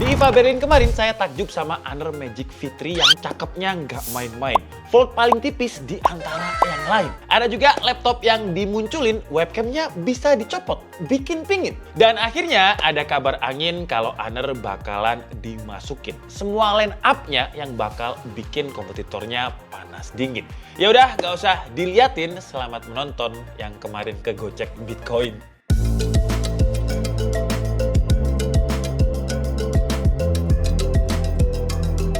Di IFA Berlin kemarin, saya takjub sama Honor Magic V3 yang cakepnya nggak main-main. Volt paling tipis di antara yang lain. Ada juga laptop yang dimunculin, webcamnya bisa dicopot, bikin pingin. Dan akhirnya ada kabar angin kalau Honor bakalan dimasukin. Semua line up-nya yang bakal bikin kompetitornya panas dingin. Ya udah, nggak usah diliatin, selamat menonton yang kemarin kegocek Bitcoin.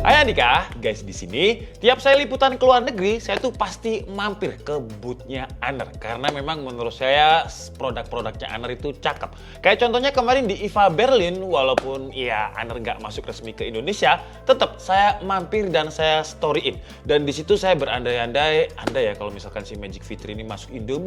Hai Andika, guys, di sini tiap saya liputan ke luar negeri, saya tuh pasti mampir ke booth-nya Honor karena memang menurut saya produk-produknya Honor itu cakep. Kayak contohnya kemarin di IFA Berlin, walaupun ya Honor nggak masuk resmi ke Indonesia, tetap saya mampir dan saya storyin. Dan di situ saya berandai-andai, ya kalau misalkan si Magic V3 ini masuk Indo,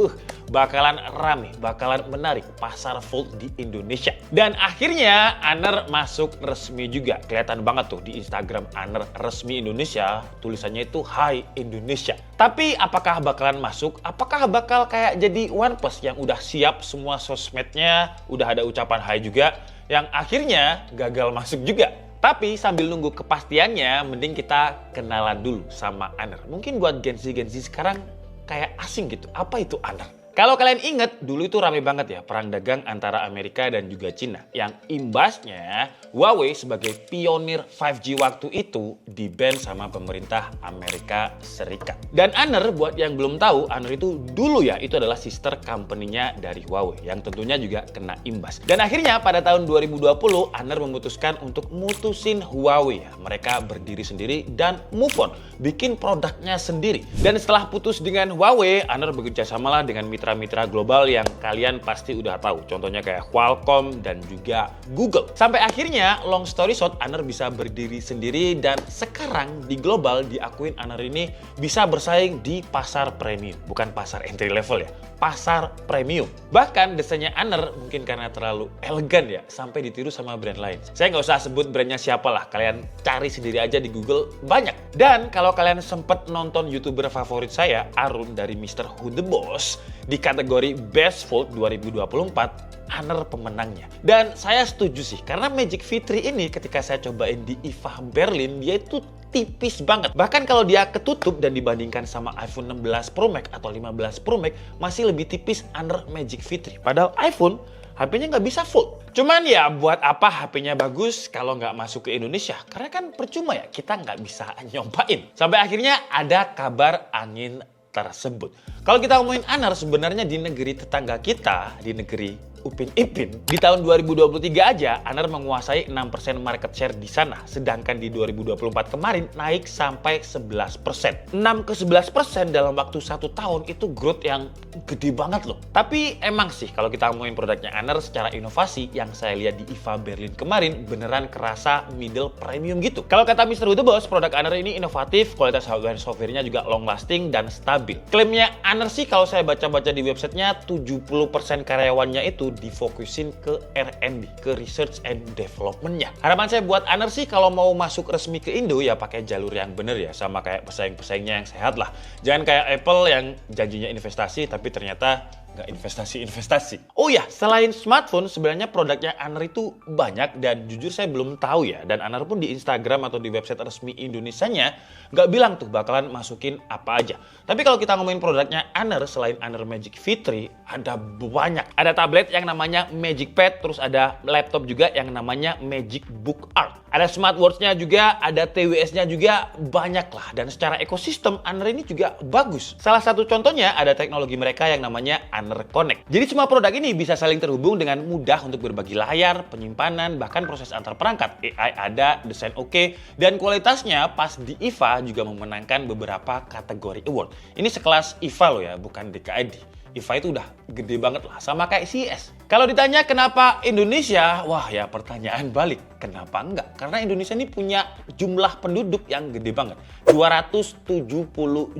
bakalan rame, bakalan menarik pasar Volt di Indonesia. Dan akhirnya Honor masuk resmi juga, kelihatan banget tuh di Instagram Honor resmi Indonesia, tulisannya itu Hai Indonesia. Tapi apakah bakalan masuk? Apakah bakal kayak jadi OnePlus yang udah siap semua sosmednya, udah ada ucapan hai juga, yang akhirnya gagal masuk juga? Tapi sambil nunggu kepastiannya, mending kita kenalan dulu sama Honor. Mungkin buat Gen Z sekarang kayak asing gitu, apa itu Honor? Kalau kalian inget, dulu itu rame banget ya perang dagang antara Amerika dan juga Cina. Yang imbasnya Huawei sebagai pionir 5G waktu itu di-ban sama pemerintah Amerika Serikat. Dan Honor, buat yang belum tahu, Honor itu dulu ya, itu adalah sister company-nya dari Huawei. Yang tentunya juga kena imbas. Dan akhirnya pada tahun 2020, Honor memutuskan untuk mutusin Huawei ya. Mereka berdiri sendiri dan move on, bikin produknya sendiri. Dan setelah putus dengan Huawei, Honor bekerja samalah dengan mitra-mitra global yang kalian pasti udah tahu. Contohnya kayak Qualcomm dan juga Google. Sampai akhirnya, long story short, Honor bisa berdiri sendiri dan sekarang di global diakuin Honor ini bisa bersaing di pasar premium. Bukan pasar entry level ya, pasar premium. Bahkan desainnya Honor mungkin karena terlalu elegan ya, sampai ditiru sama brand lain. Saya nggak usah sebut brandnya siapa lah, kalian cari sendiri aja di Google, banyak. Dan kalau kalian sempet nonton YouTuber favorit saya, Arun dari Mr. Who The Boss, di kategori Best Volt 2024, Honor pemenangnya. Dan saya setuju sih, karena Magic V3 ini ketika saya cobain di IFA Berlin, dia itu tipis banget. Bahkan kalau dia ketutup dan dibandingkan sama iPhone 16 Pro Max atau 15 Pro Max, masih lebih tipis Honor Magic V3. Padahal iPhone, HP-nya nggak bisa full. Cuman ya buat apa HP-nya bagus kalau nggak masuk ke Indonesia? Karena kan percuma ya, kita nggak bisa nyobain. Sampai akhirnya ada kabar angin tersebut. Kalau kita ngomongin Honor, sebenarnya di negeri tetangga kita, di negeri Upin Ipin, di tahun 2023 aja Honor menguasai 6% market share di sana. Sedangkan di 2024 kemarin naik sampai 11%. 6 ke 11% dalam waktu 1 tahun itu growth yang gede banget loh. Tapi emang sih kalau kita ngomongin produknya Honor secara inovasi, yang saya lihat di IFA Berlin kemarin beneran kerasa middle premium gitu. Kalau kata Mr. Who The Boss, produk Honor ini inovatif, kualitas hardware software-nya juga long lasting dan stabil. Klaimnya Honor sih kalau saya baca-baca di websitenya, 70% karyawannya itu difokusin ke R&D, ke research and development-nya. Harapan saya buat Honor sih kalau mau masuk resmi ke Indo ya pakai jalur yang bener ya, sama kayak pesaing-pesaingnya yang sehat lah. Jangan kayak Apple yang janjinya investasi tapi ternyata nggak investasi. Oh ya, selain smartphone, sebenarnya produknya Honor itu banyak dan jujur saya belum tahu ya. Dan Honor pun di Instagram atau di website resmi Indonesianya nggak bilang tuh bakalan masukin apa aja. Tapi kalau kita ngomongin produknya Honor, selain Honor Magic V3, ada banyak. Ada tablet yang namanya Magic Pad, terus ada laptop juga yang namanya Magic Book Art. Ada smartwatch-nya juga, ada TWS-nya juga, banyak lah. Dan secara ekosistem, Honor ini juga bagus. Salah satu contohnya ada teknologi mereka yang namanya Honor Connect. Jadi semua produk ini bisa saling terhubung dengan mudah untuk berbagi layar, penyimpanan, bahkan proses antar perangkat. AI ada, desain oke, dan kualitasnya pas di IFA juga memenangkan beberapa kategori award. Ini sekelas IFA loh ya, bukan DKID. IFA itu udah gede banget lah, sama kayak CES. Kalau ditanya kenapa Indonesia, wah ya pertanyaan balik. Kenapa enggak? Karena Indonesia ini punya jumlah penduduk yang gede banget. 270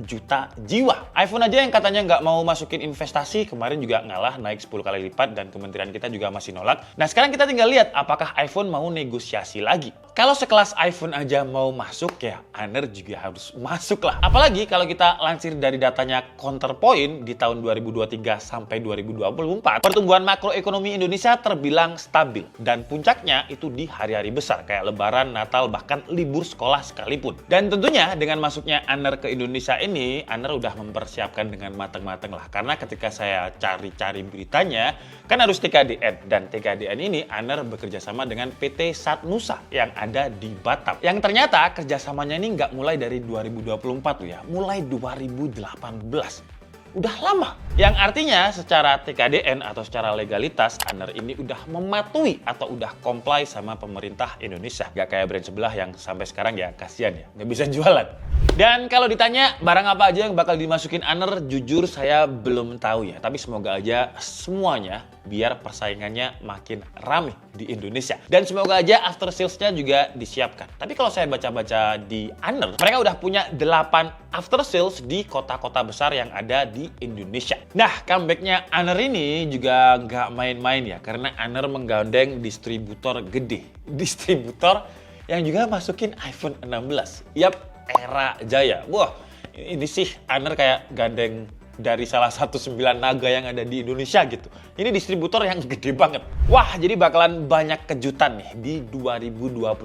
juta jiwa. iPhone aja yang katanya nggak mau masukin investasi, kemarin juga ngalah naik 10 kali lipat dan kementerian kita juga masih nolak. Nah sekarang kita tinggal lihat apakah iPhone mau negosiasi lagi. kalau sekelas iPhone aja mau masuk ya Honor juga harus masuk lah. Apalagi kalau kita lansir dari datanya Counterpoint di tahun 2023 sampai 2024, pertumbuhan makroekonomi Indonesia terbilang stabil dan puncaknya itu di hari-hari besar kayak Lebaran, Natal, bahkan libur sekolah sekalipun. Dan tentunya dengan masuknya Honor ke Indonesia ini, Honor udah mempersiapkan dengan matang-matang lah. Karena ketika saya cari-cari beritanya, kan harus TKDN. Dan TKDN ini Honor bekerja sama dengan PT Satnusa yang ada di Batam. Yang ternyata kerjasamanya ini nggak mulai dari 2024 tuh ya, mulai 2018. Udah lama. Yang artinya secara TKDN atau secara legalitas, Honor ini udah mematuhi atau udah comply sama pemerintah Indonesia. Gak kayak brand sebelah yang sampai sekarang ya kasihan ya, nggak bisa jualan. Dan kalau ditanya barang apa aja yang bakal dimasukin Honor, jujur saya belum tahu ya. Tapi semoga aja semuanya biar persaingannya makin rame di Indonesia. Dan semoga aja after sales-nya juga disiapkan. Tapi kalau saya baca-baca di Honor, mereka udah punya 8 after sales di kota-kota besar yang ada di Indonesia. Nah, comeback-nya Honor ini juga nggak main-main ya. Karena Honor menggandeng distributor gede. Distributor yang juga masukin iPhone 16. Yap, era jaya. Wah, ini sih Honor kayak gandeng dari salah satu 9 naga yang ada di Indonesia gitu. Ini distributor yang gede banget. Wah, jadi bakalan banyak kejutan nih di 2025.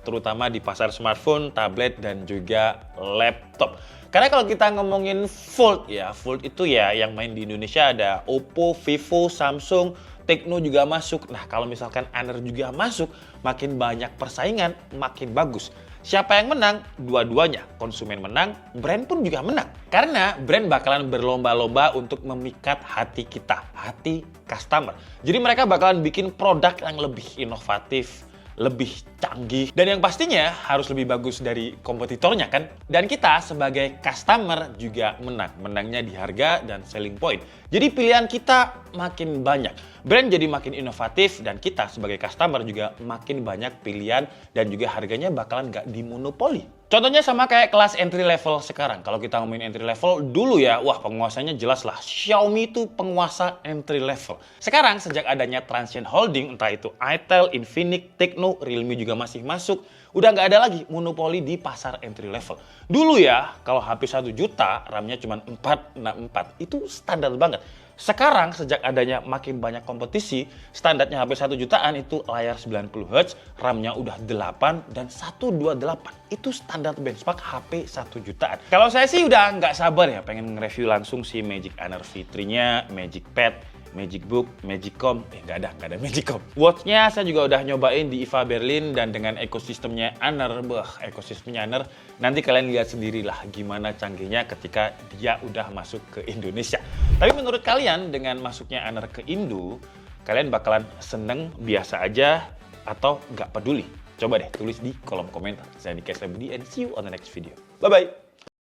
Terutama di pasar smartphone, tablet, dan juga laptop. Karena kalau kita ngomongin Fold ya, Fold itu ya yang main di Indonesia ada Oppo, Vivo, Samsung, Tecno juga masuk. Nah, kalau misalkan Honor juga masuk, makin banyak persaingan, makin bagus. Siapa yang menang? Dua-duanya. Konsumen menang, brand pun juga menang. Karena brand bakalan berlomba-lomba untuk memikat hati kita, hati customer. Jadi mereka bakalan bikin produk yang lebih inovatif, lebih canggih, dan yang pastinya harus lebih bagus dari kompetitornya kan. Dan kita sebagai customer juga menang. Menangnya di harga dan selling point. Jadi pilihan kita makin banyak. Brand jadi makin inovatif dan kita sebagai customer juga makin banyak pilihan dan juga harganya bakalan nggak dimonopoli. Contohnya sama kayak kelas entry level sekarang. Kalau kita ngomongin entry level, dulu ya, wah penguasanya jelas lah. Xiaomi itu penguasa entry level. Sekarang sejak adanya Transsion Holding, entah itu Itel, Infinix, Tecno, Realme juga masih masuk. Udah nggak ada lagi monopoli di pasar entry level. Dulu ya, kalau HP 1 juta, RAM-nya cuma 464. Itu standar banget. Sekarang sejak adanya makin banyak kompetisi, standarnya HP 1 jutaan itu layar 90 Hz, RAM-nya udah 8 dan 128. Itu standar benchmark HP 1 jutaan. Kalau saya sih udah nggak sabar ya pengen nge-review langsung si Magic Honor V3-nya, Magic Pad, Magic Book, Magicom, nggak ada Magicom. Watch-nya saya juga udah nyobain di IFA Berlin dan dengan ekosistemnya Honor, ekosistemnya Honor, nanti kalian lihat sendirilah gimana canggihnya ketika dia udah masuk ke Indonesia. Tapi menurut kalian dengan masuknya Honor ke Indo, kalian bakalan seneng, biasa aja, atau nggak peduli? Coba deh tulis di kolom komentar. Saya Niki Budi and see you on the next video. Bye-bye!